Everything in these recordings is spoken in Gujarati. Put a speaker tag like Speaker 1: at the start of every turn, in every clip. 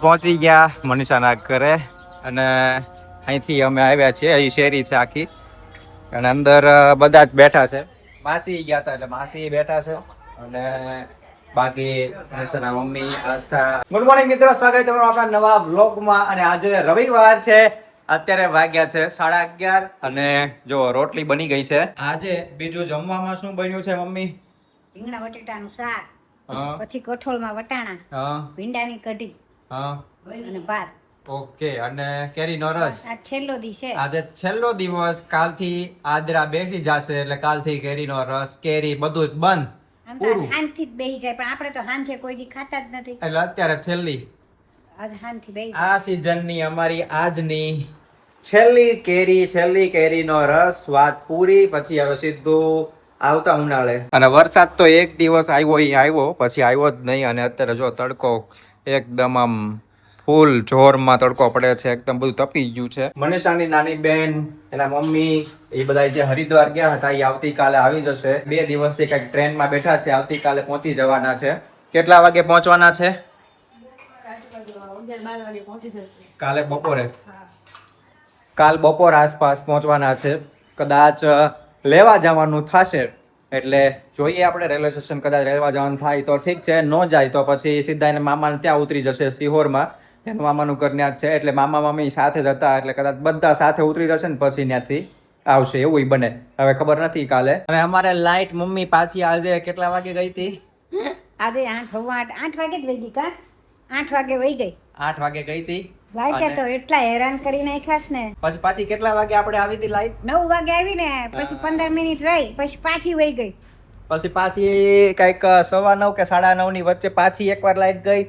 Speaker 1: પહોંચી ગયા મનીષાના ઘરે અને અહીંથી અમે આવ્યા છીએ. અહીં શેરી છે આખી અને અંદર બધા જ બેઠા છે. માસી ગયા હતા એટલે માસી બેઠા છે અને બાકી મનીષાના મમ્મી આસ્થા. ગુડ મોર્નિંગ મિત્રો, સ્વાગત છે તમારું આપણા નવા વ્લોગમાં. અને આજે રવિવાર છે. અત્યારે વાગ્યા છે 11:30 અને જો રોટલી બની ગઈ છે. આજે બીજું જમવામાં શું બન્યું છે મમ્મી?
Speaker 2: રીંગણા બટેટાનું શાક, પછી કઠોળમાં વટાણા, ભીંડાની કઢી અને ભાત.
Speaker 1: ઓકે. અને કેરીનો રસ.
Speaker 2: આ છેલ્લો દી છે.
Speaker 1: આજે છેલ્લો દિવસ. કાલથી આદરા બેસી જશે એટલે કાલથી કેરીનો રસ, કેરી બધું જ બંધ.
Speaker 2: આમ તો હાનથી જ બેસી જાય, પણ આપણે તો હાંજે કોઈ દી ખાતા જ નથી
Speaker 1: એટલે અત્યારે છેલ્લી
Speaker 2: આજે હાનથી બેસી
Speaker 1: આ સીઝનની અમારી આજની છેલ્લી કેરીનો રસ. વાત પૂરી. પછી હવે સીધું આવતા ઉનાળે. અને વરસાદ તો એક દિવસ આવ્યો પછી આવ્યો જ નહીં. અને અત્યારે જો તડકો એકદમ આમ ફૂલ જોરમાં તડકો પડે છે. એકદમ બધું તપી ગયું છે. મનીષાની નાની બેન, એના મમ્મી, એ બધા જે હરિદ્વાર ગયા હતા એ આવતીકાલે આવી જશે. 2 દિવસથી કંઈક ટ્રેનમાં બેઠા છે. આવતીકાલે પહોંચી જવાના છે. કેટલા વાગે પહોંચવાના છે? કાલ બપોર આસપાસ પહોંચવાના છે. કદાચ લેવા જવાનું થશે એટલે જોઈએ આપણે. રેલવે સ્ટેશન કદાચ રહેવા જવાનું થાય તો ઠીક છે, ન જાય તો પછી સીધા એને મામાને ત્યાં ઉતરી જશે સિહોરમાં. એનું મામાનું ઘર ત્યાં જ છે એટલે મામા મામી સાથે જ હતા એટલે કદાચ બધા સાથે ઉતરી જશે ને પછી ત્યાંથી આવશે, એવું બને. હવે ખબર નથી કાલે. અને અમારે લાઈટ મમ્મી પાછી આજે કેટલા વાગે ગઈ હતી?
Speaker 2: આજે 8 વાગે જ વહી ગઈ. કા 8 વાગે વહી ગઈ.
Speaker 1: 8 વાગે ગઈ હતી.
Speaker 2: લાઈટ તો એટલા હેરાન કરી નાખ્યાસ ને.
Speaker 1: પછી પાછી કેટલા વાગે આપણે આવી હતી લાઈટ?
Speaker 2: 9 વાગે આવી ને પછી 15 મિનિટ રહી પછી પાછી વહી ગઈ.
Speaker 1: પછી પાછી કંઈક 9:15 કે 9:30 ની વચ્ચે પાછી એકવાર લાઈટ ગઈ.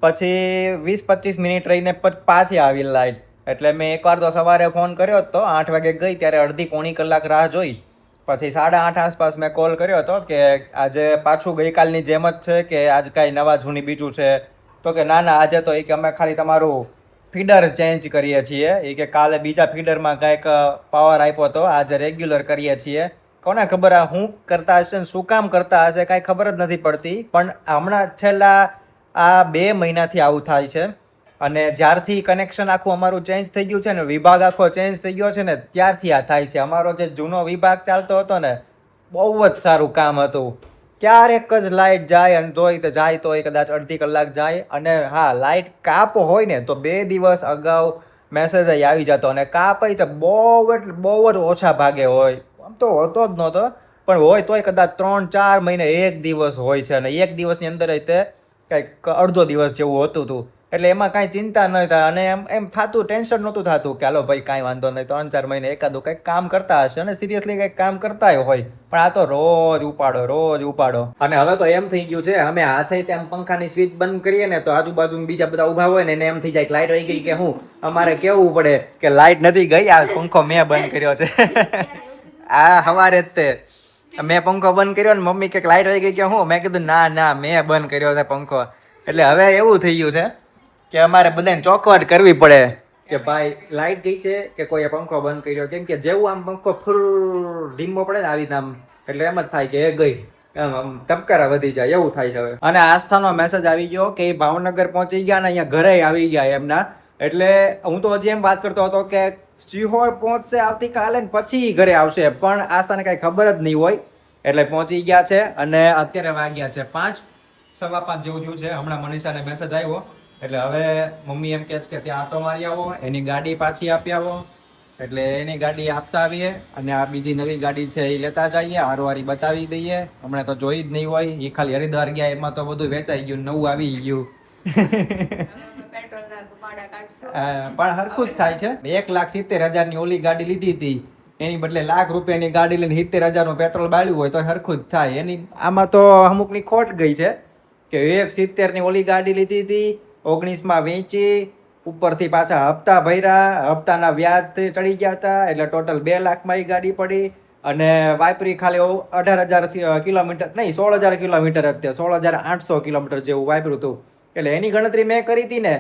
Speaker 1: પછી 20-25 મિનિટ રહીને પાછી આવી લાઈટ. એટલે મેં એકવાર તો સવારે ફોન કર્યો હતો, 8 વાગે ગઈ ત્યારે અડધી પોણી કલાક રાહ જોઈ. પછી 8:30 આસપાસ મેં કોલ કર્યો હતો કે આજે પાછું ગઈકાલની જેમ જ છે કે આજ કાંઈ નવા જૂની બીજું છે? તો કે ના આજે તો એ કે અમે ખાલી તમારું ફીડર ચેન્જ કરીએ છીએ. એ કે કાલે બીજા ફીડરમાં કંઈક પાવર આપ્યો હતો, આજે રેગ્યુલર કરીએ છીએ. કોને ખબર આ શું કરતા હશે ને શું કામ કરતા હશે, કાંઈ ખબર જ નથી પડતી. પણ હમણાં છેલ્લા આ 2 મહિનાથી આવું થાય છે. અને જ્યારથી કનેક્શન આખું અમારું ચેન્જ થઈ ગયું છે ને, વિભાગ આખો ચેન્જ થઈ ગયો છે ને, ત્યારથી આ થાય છે. અમારો જે જૂનો વિભાગ ચાલતો હતો ને, બહુ જ સારું કામ હતું. ક્યારેક જ લાઇટ જાય અને જાય તો કદાચ અડધી કલાક જાય. અને હા, લાઇટ કાપ હોય ને તો 2 દિવસ અગાઉ મેસેજ આવી જતો. અને કાપ હોય તો બહુ જ ઓછા ભાગે હોય. આમ તો હોતો જ નહોતો, પણ હોય તોય કદાચ 3-4 મહિને 1 દિવસ હોય છે. અને 1 દિવસની અંદર તે કંઈક અડધો દિવસ જેવું હોતું હતું. એટલે એમાં કાંઈ ચિંતા ન થાય. અને એમ થતું, ટેન્શન નહોતું થતું કે હાલો ભાઈ કાંઈ વાંધો નહીં, 3-4 મહિને એકાદું કંઈક કામ કરતા હશે. અને સિરિયસલી કંઈક કામ કરતા હોય. પણ આ તો રોજ ઉપાડો. અને હવે તો એમ થઈ ગયું છે, અમે હાથે તેમ પંખાની સ્વિચ બંધ કરીએ ને તો આજુબાજુ બીજા બધા ઊભા હોય ને એને એમ થઈ જાય કે લાઇટ વહી ગઈ કે હું. અમારે કેવું પડે કે લાઇટ નથી ગઈ, આ પંખો મેં બંધ કર્યો છે. આ સવારે જ તે મેં પંખો બંધ કર્યો ને મમ્મી કે લાઇટ વહી ગઈ કે હું. મેં કીધું ના મેં બંધ કર્યો છે પંખો. એટલે હવે એવું થઈ ગયું છે કે અમારે બધાને ચોખવટ કરવી પડે કે ભાઈ લાઇટ ગઈ છે કે કોઈએ પંખો બંધ કર્યો. કેમ કે જેવું આમ પંખો ફૂલ ઢીમો પડે ને આવી આમ, એટલે એમ જ થાય કે એ ગઈ, આમ તબકારા વધી જાય એવું થાય છે હવે. અને આસ્થાનો મેસેજ આવી ગયો કે એ ભાવનગર પહોંચી ગયા ને અહીંયા ઘરે આવી ગયા એમના. એટલે હું તો હજી એમ વાત કરતો હતો કે સિહોર પહોંચશે આવતીકાલે ને પછી ઘરે આવશે, પણ આસ્થાને કાંઈ ખબર જ નહીં હોય. એટલે પહોંચી ગયા છે અને અત્યારે વાગ્યા છે 5, 5:15 જેવું થયું છે. હમણાં મનીષાને મેસેજ આવ્યો એટલે હવે મમ્મી એમ કહે છે કે ત્યાં આટો મારી આવો, એની ગાડી પાછી આપી આવો. એટલે એની ગાડી આપતા આવીએ અને આ બીજી નવી ગાડી છે એ લેતા જઈએ, હારવારી બતાવી દઈએ. હમણાં તો જોઈ જ નહીં હોય, એ ખાલી હરિદ્વાર ગયા એમાં તો બધું વેચાઈ ગયું, નવું આવી ગયું. પણ હરખું જ થાય છે. 1,70,000 ની ઓલી ગાડી લીધી હતી, એની બદલે ₹1,00,000 ની ગાડી લઈને 70,000 નું પેટ્રોલ બાળ્યું હોય તો હરખું જ થાય. એની આમાં તો અમુકની ખોટ ગઈ છે કે 1,70,000 ની ઓલી ગાડી લીધી હતી, 19માં વેચી, ઉપરથી પાછા હપ્તા ભર્યા, હપ્તાના વ્યાજ ચડી ગયા હતા, એટલે ટોટલ 2 લાખમાં એ ગાડી પડી. અને વાપરી ખાલી 18,000 કિલોમીટર નહીં, 16,000 કિલોમીટર અત્યારે 16,800 કિલોમીટર જેવું વાપર્યું હતું. એટલે એની ગણતરી મેં કરી હતી ને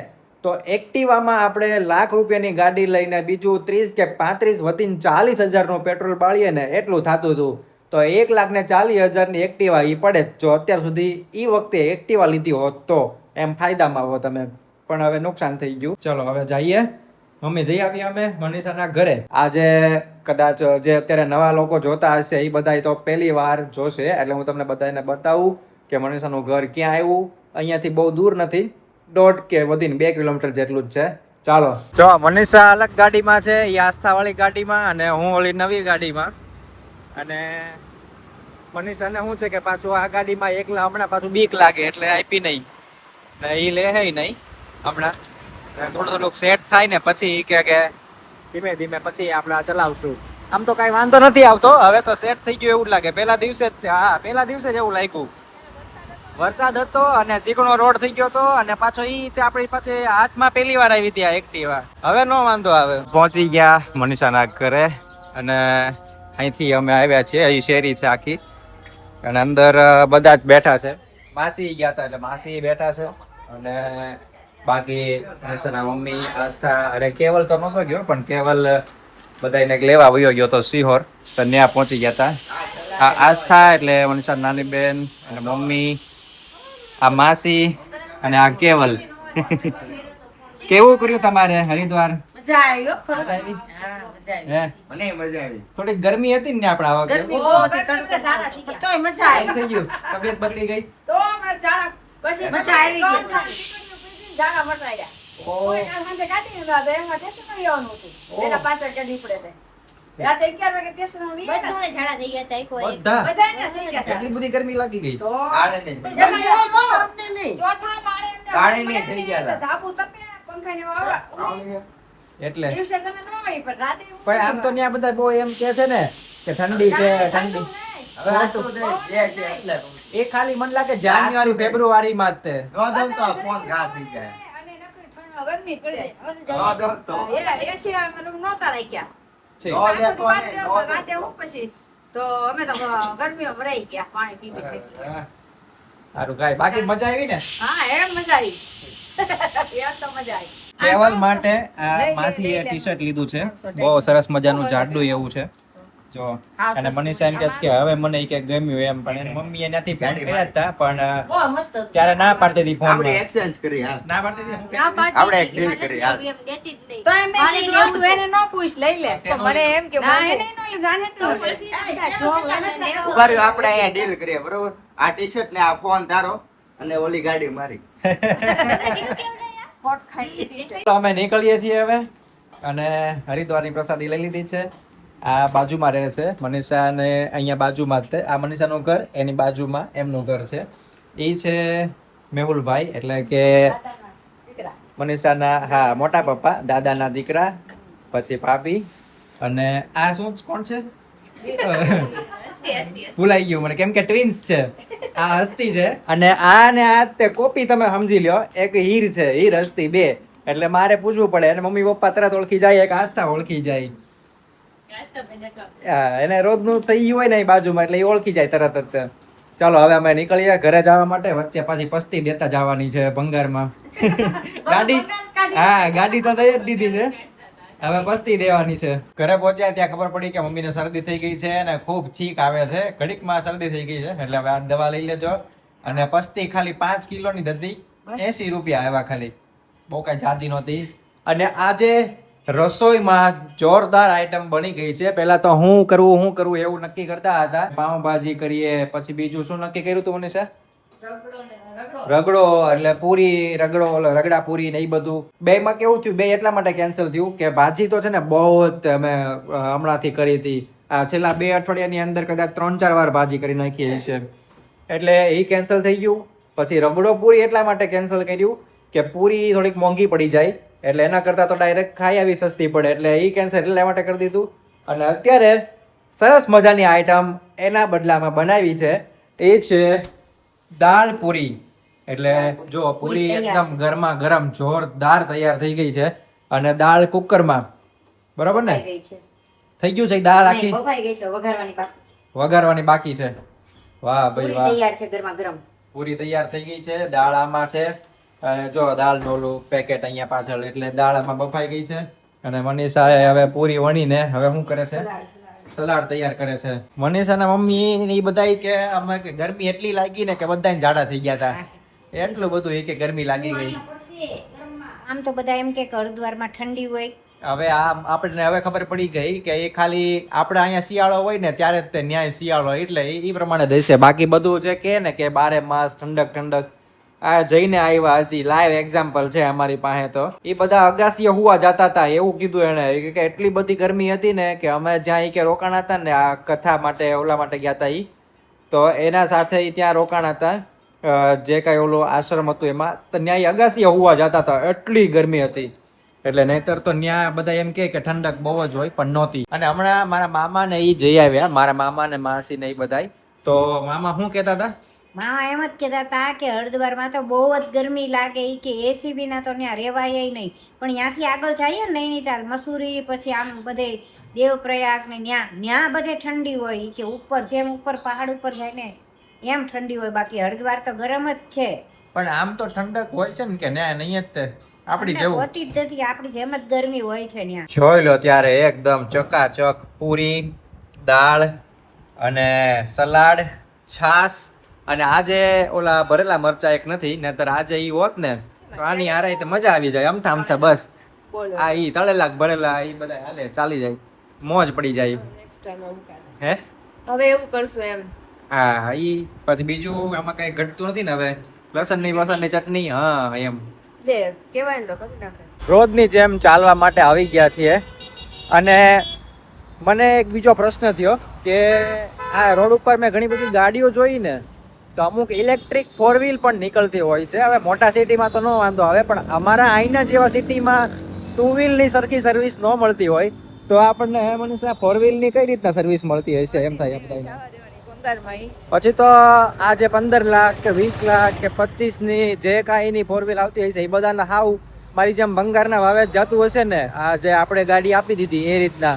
Speaker 1: તો એક્ટિવામાં આપણે ₹1,00,000 ની ગાડી લઈને બીજું 30 કે 35 વધીને 40,000 નું પેટ્રોલ બાળીએ ને એટલું થતું હતું. તો 1,40,000 ની એક્ટિવા એ પડે. જો અત્યાર સુધી એ વખતે એક્ટિવા લીધી હોત તો એમ ફાયદામાં હો તમે. પણ હવે નુકસાન થઈ ગયું. ચલો હવે જઈએ. મમ્મી જઈ આવી અમે મનીષાના ઘરે. આજે કદાચ જે અત્યારે નવા લોકો જોતા હશે એ બધા તો પહેલી વાર જોશે, એટલે હું તમને બધાને બતાવું કે મનીષાનું ઘર ક્યાં આવ્યું. અહીંયાથી બહુ દૂર નથી, 1.5 કે વધીને 2 કિલોમીટર જેટલું જ છે. ચાલો જો મનીષા અલગ ગાડીમાં છે, એ આસ્થાવાળી ગાડીમાં અને હું ઓલી નવી ગાડીમાં. અને મનીષાને શું છે કે પાછું આ ગાડીમાં એકલા હમણાં પાછું બીક લાગે એટલે આપી નહીં ને એ લે નહીં હમણાં. થોડું સેટ થાય ને પછી કે ધીમે ધીમે પછી આપણે ચલાવશું. આમ તો કઈ વાંધો નથી આવતો, હવે તો સેટ થઈ ગયું એવું લાગે. પહેલા દિવસે જ એવું લાગ્યું. વરસાદ હતો અને ચીકણો રોડ થઈ ગયો હતો અને પાછો આપણી પાસે હાથમાં પહેલી વાર આવી હતી આ એક્ટિવા. હવે નો વાંધો આવે. પહોંચી ગયા મનીષાના ઘરે અને અહીંથી અમે આવ્યા છીએ. અહીં શેરી છે આખી અને અંદર બધા જ બેઠા છે. માસી ગયા હતા એટલે માસી બેઠા છે અને બાકી મનીષાના મમ્મી, આસ્થા, અરે કેવલ તો નતો ગયો પણ કેવલ બધાને લેવા વયો ગયો તો સિહોર, તો ત્યાં પહોંચી ગયા હતા. આ આસ્થા એટલે મનીષા નાની બેન અને મમ્મી, આ માસી અને આ કેવલ. કેવું કર્યું તમારે હરિદ્વાર?
Speaker 2: મજા આવી હો.
Speaker 1: મજા આવી?
Speaker 2: હા, મજા આવી.
Speaker 1: હે?
Speaker 3: મને મજા આવી.
Speaker 1: થોડીક ગરમી હતી ને આપણે આ વખતે.
Speaker 2: ગરમી બહુ હતી, તડકો સારા થઈ ગયા. તોય મજા
Speaker 1: એમ
Speaker 2: આવી.
Speaker 1: થઈ ગયું, તબિયત બગડી ગઈ.
Speaker 2: તો અમે જાણા પછી મજા આવી ગઈ. જાણા મટાડ્યા. કોઈ કાલ સાંજે કાઢીને દાદા એમાં સ્ટેશન આવવાનું હતું. પેલા પાછળ ચડી પડે તે. રાતે 11 વાગે સ્ટેશન આવી.
Speaker 4: બધાને ઝાડા થઈ ગયા હતા એકો એક.
Speaker 1: બધા
Speaker 2: બધાને થઈ ગયા છે.
Speaker 1: એટલી બધી ગરમી લાગી ગઈ.
Speaker 2: તો
Speaker 3: આને નહીં.
Speaker 2: એમાં એવો તો અમને નહીં. ચોથા માળે એમને
Speaker 3: કાળે નહીં
Speaker 2: મળે
Speaker 3: થઈ ગયા હતા.
Speaker 2: ધાબુ તપે પંખાની વાવા.
Speaker 1: એટલે
Speaker 2: દિવસે તમે ન હોય પણ રાતે હું
Speaker 1: પણ આમ તો ત્યાં બધા બહુ એમ કે છે ને કે ઠંડી છે ઠંડી.
Speaker 3: હવે આ તો જે છે એટલે
Speaker 1: એ ખાલી મને લાગે જાન્યુઆરી ફેબ્રુઆરી માં જ તે.
Speaker 3: રોદમ તો આ ફોન ઘા થઈ જાય.
Speaker 2: અને નકરી ઠંડમાં ગરમી પડે.
Speaker 3: રોદમ તો
Speaker 2: એલા એસી અમે રૂમ નહોતા રાખ્યા.
Speaker 1: છે.
Speaker 3: નો
Speaker 2: આખો
Speaker 3: લેતો
Speaker 2: દી
Speaker 3: ને,
Speaker 2: બાર
Speaker 3: નો
Speaker 2: રાતે હું પછી તો અમે તો ગરમીમાં ભરાઈ ગયા પાણી પી પી થઈ.
Speaker 1: હા. સારું કાંઈ બાકી મજા આવી ને?
Speaker 2: હા એમ મજા આવી. યાર તો મજા આવી.
Speaker 1: કેવલ માટે આ માસીએ ટી-શર્ટ લીધું છે. બહુ સરસ મજાનું જાડું એવું છે. જો અને મનીષા એમ કહે છે કે હવે મને ઈ કે ગમ્યું એમ, પણ એની મમ્મીએ નથી ફોન કર્યા હતા પણ
Speaker 2: બહુ મસ્ત હતું.
Speaker 1: ત્યારે ના પાડતી હતી ફોન.
Speaker 3: આપણે એક્સચેન્જ કરી હા.
Speaker 1: ના પાડતી હતી શું
Speaker 4: ના
Speaker 1: કે?
Speaker 4: પાડતી
Speaker 3: આપણે
Speaker 4: હતી,
Speaker 3: એક deal કરી, હાલ.
Speaker 4: એમ દેતી જ નહીં.
Speaker 2: તો એમ મેં
Speaker 4: મારે
Speaker 2: કીધું
Speaker 4: લેવું
Speaker 2: તું એને ન પૂછ લઈ લે.
Speaker 1: તો
Speaker 2: મને એમ કે
Speaker 4: ના,
Speaker 2: એને નો લીધું આને
Speaker 4: તો
Speaker 2: એટલું છે.
Speaker 4: પછી બધા જો એને લેવું.
Speaker 3: ઉભા રહ્યો, આપણે અહીંયા ડીલ કરીએ બરોબર. આ ટી-શર્ટ ને આ ફોન તારો અને ઓલી ગાડી મારી.
Speaker 4: કીધું કેવું થાય યાર?
Speaker 2: પોટ ખાઈ લીધી છે.
Speaker 1: તો અમે નીકળીએ છીએ હવે અને હરિદ્વારની પ્રસાદી લઈ લીધી છે. આ બાજુમાં રહે છે મનીષા ને અહીંયા બાજુમાં જ તે આ મનીષાનું ઘર, એની બાજુમાં એમનું ઘર છે. એ છે મેહુલભાઈ એટલે કે
Speaker 2: દીકરા.
Speaker 1: મનીષાના હા મોટા પપ્પા, દાદાના દીકરા, પછી ભાભી અને આ શું કોણ છે? ભૂલાઈ ગયું મને કેમ કે ટ્વિન્સ છે. આ હસ્તી છે અને આ ને આ તે કોપી તમે સમજી લ્યો. એક હીર છે, હીર હસ્તી બે. એટલે મારે પૂછવું પડે અને મમ્મી પપ્પા તરત ઓળખી જાય, એક આસ્થા ઓળખી જાય. હા, એને રોજનું થઈ ગયું હોય ને એ બાજુમાં એટલે એ ઓળખી જાય તરત જ. ચાલો હવે અમે નીકળીએ ઘરે જવા માટે. વચ્ચે પાછી પસ્તી દેતા જવાની છે ભંગારમાં. ગાડી હા ગાડી તો દઈ જ દીધી છે, હવે પસ્તી દેવાની છે. ઘરે પહોંચ્યા ત્યાં ખબર પડી કે મમ્મીને શરદી થઈ ગઈ છે અને ખૂબ છીંક આવે છે. ઘડીકમાં શરદી થઈ ગઈ છે એટલે હવે આ દવા લઈ લેજો. અને પસ્તી ખાલી 5 કિલોની હતી, 80 રૂપિયા આવ્યા ખાલી, બહુ કાંઈ જાજી નહોતી. અને આજે રસોઈમાં જોરદાર આઈટમ બની ગઈ છે. પહેલા તો હું કરવું એવું નક્કી કરતા હતા. પાવભાજી કરીએ, પછી બીજું શું નક્કી કર્યું હતું મનીષા? રગડો એટલે પૂરી, રગડો ઓલો રગડા પૂરી ને એ બધું. બેમાં કેવું થયું, બે એટલા માટે કેન્સલ થયું કે ભાજી તો છે ને બહુ જ અમે હમણાંથી કરી હતી. આ છેલ્લા 2 અઠવાડિયાની અંદર કદાચ 3-4 વાર ભાજી કરી નાખી છે એટલે એ કેન્સલ થઈ ગયું. પછી રગડો પૂરી એટલા માટે કેન્સલ કર્યું કે પૂરી થોડીક મોંઘી પડી જાય એટલે એના કરતાં તો ડાયરેક્ટ ખાઈ આવી સસ્તી પડે એટલે એ કેન્સલ એટલા માટે કરી દીધું. અને અત્યારે સરસ મજાની આઈટમ એના બદલામાં બનાવી છે, એ છે દાળ પૂરી. એટલે જો પૂરી એકદમ ગરમા ગરમ જોરદાર તૈયાર થઈ ગઈ છે અને દાળ કુકરમાં, બરાબર ને?
Speaker 2: ગઈ છે.
Speaker 1: થઈ ગયું છે દાળ આખી?
Speaker 2: નહીં, બફાઈ ગઈ છે, વઘારવાની બાકી છે.
Speaker 1: વઘારવાની બાકી છે. વાહ ભાઈ
Speaker 2: પૂરી
Speaker 1: વાહ,
Speaker 2: તૈયાર છે ગરમા ગરમ.
Speaker 1: પૂરી તૈયાર થઈ ગઈ છે. દાળ આમાં છે અને જો દાળનું ઓલું પેકેટ અહીંયા પાછળ, એટલે દાળ આમાં બફાઈ ગઈ છે. અને મનીષાએ હવે પૂરી વણીને હવે શું કરે છે? સલાડ તૈયાર કરે છે. મનીષાના મમ્મી ને એ બધા કે અમે કે ગરમી એટલી લાગી ને કે બધાને ઝાડા થઈ ગયા હતા. એટલું બધું એ કે ગરમી લાગી ગઈ.
Speaker 5: આમ તો બધા એમ કે હરિદ્વારમાં ઠંડી હોય.
Speaker 1: હવે આપણને હવે ખબર પડી ગઈ કે એ ખાલી આપણે અહીંયા શિયાળો હોય ને ત્યારે જ તે ન્યાય શિયાળો હોય એટલે એ પ્રમાણે દેશે. બાકી બધું જે કે ને કે 12 માસ ઠંડક આ જઈને આવ્યા હજી લાઈવ એક્ઝામ્પલ છે અમારી પાસે. તો એ બધા અગાસીએ હુવા જતા હતા એવું કીધું એને કે એટલી બધી ગરમી હતી ને કે અમે જ્યાં કે રોકાણા હતા ને આ કથા માટે ઓલા માટે ગયા હતા તો એના સાથે ઈ ત્યાં રોકાણા હતા જે કાંઈ ઓલો આશ્રમ હતું એમાં તો ન્યાય અગાસીએ હુવા જતા હતા એટલી ગરમી હતી. એટલે નહીતર તો ન્યા બધા એમ કે ઠંડક બહુ જ હોય પણ નહોતી. અને હમણાં મારા મામા ને ઈ જઈ આવ્યા, મારા મામા ને માસી ને ઈ બધાય. તો મામા શું કહેતા હતા?
Speaker 5: મામા એમ જ કહેતા હતા કે હરિદ્વારમાં તો બહુ જ ગરમી લાગે ઈ કે એસી વિના તો ત્યાં રહેવાય નહીં. પણ ત્યાંથી આગળ જઈએ ને નૈનીતાલ, મસૂરી, પછી આમ બધે દેવપ્રયાગ ને ન્યા બધે ઠંડી હોય ઈ કે ઉપર જેમ ઉપર પહાડ ઉપર જાય ને એમ ઠંડી હોય. બાકી હરિદ્વાર તો ગરમ જ છે.
Speaker 1: પણ આમ તો ઠંડક હોય છે ને કે ન્યા નહીં જ તે આપણી જેવું
Speaker 5: હોતી જ નથી, આપણી જેમ જ ગરમી હોય છે ત્યાં.
Speaker 1: જોઈ લો ત્યારે એકદમ ચકાચક પૂરી, દાળ અને સલાડ, છાસ અને આજે ઓલા ભરેલા મરચા એક નથી, નહીતર આજે ઈ હોત ને તો આની આરાઈ તો મજા આવી જાય. અમથા બસ
Speaker 2: બોલો
Speaker 1: આ ઈ તળેલા ભરેલા ઈ બધા હાલે ચાલી જાય, મોજ પડી જાય.
Speaker 2: નેક્સ્ટ ટાઈમ આવું કાંઈ.
Speaker 1: હે
Speaker 2: હવે એવું કરશું એમ.
Speaker 1: હા ઈ પછી બીજું આમાં કઈ ઘટતું નથી ને હવે લસણની ચટણી. હા એમ
Speaker 2: લે કહેવાય ને તો કરી નાખે.
Speaker 1: રોજની જેમ ચાલવા માટે આવી ગયા છીએ અને મને એક બીજો પ્રશ્ન થયો કે આ રોડ ઉપર મેં ઘણી બધી ગાડીઓ જોઈ ને તો અમુક ઇલેક્ટ્રિક 4 વ્હીલ પણ નીકળતી હોય છે. હવે મોટા સિટીમાં તો ન વાંધો આવે પણ અમારા અહીંના જેવા સિટીમાં 2 વ્હીલની સરખી સર્વિસ ન મળતી હોય તો આપણને મને 4 વ્હીલની કઈ રીતના સર્વિસ મળતી હશે એમ થાય. પછી તો આ જે 15 લાખ કે 20 લાખ કે 25ની જે કાંઈની 4 વ્હીલ આવતી હશે એ બધાને હાવ મારી જેમ ભંગારના ભાવે જ જતું હશે ને આ જે આપણે ગાડી આપી દીધી એ રીતના.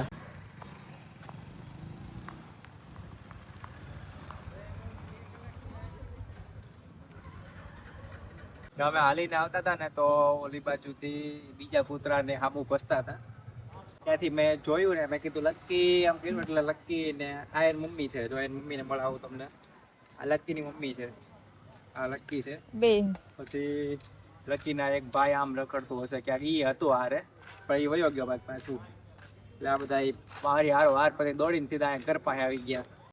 Speaker 1: અમે હાલીને આવતા હતા ને તો ઓલી બાજુથી બીજા કૂતરાને સામું પસતા હતા ત્યાંથી મેં જોયું ને મેં કીધું લક્કી આમ કીધું એટલે લક્કી ને આ એની મમ્મી છે. જો એની મમ્મીને મળાવું તમને. આ લક્કીની મમ્મી છે, આ લક્કી છે
Speaker 2: બેન.
Speaker 1: પછી લક્કીના એક ભાઈ આમ રખડતું હશે ક્યાંક ઈ હતું હારે પણ એ વયો ગયો બાદ પાછું. એટલે આ બધા મારી હારો હાર પછી દોડીને સીધા ઘર પાસે આવી ગયા.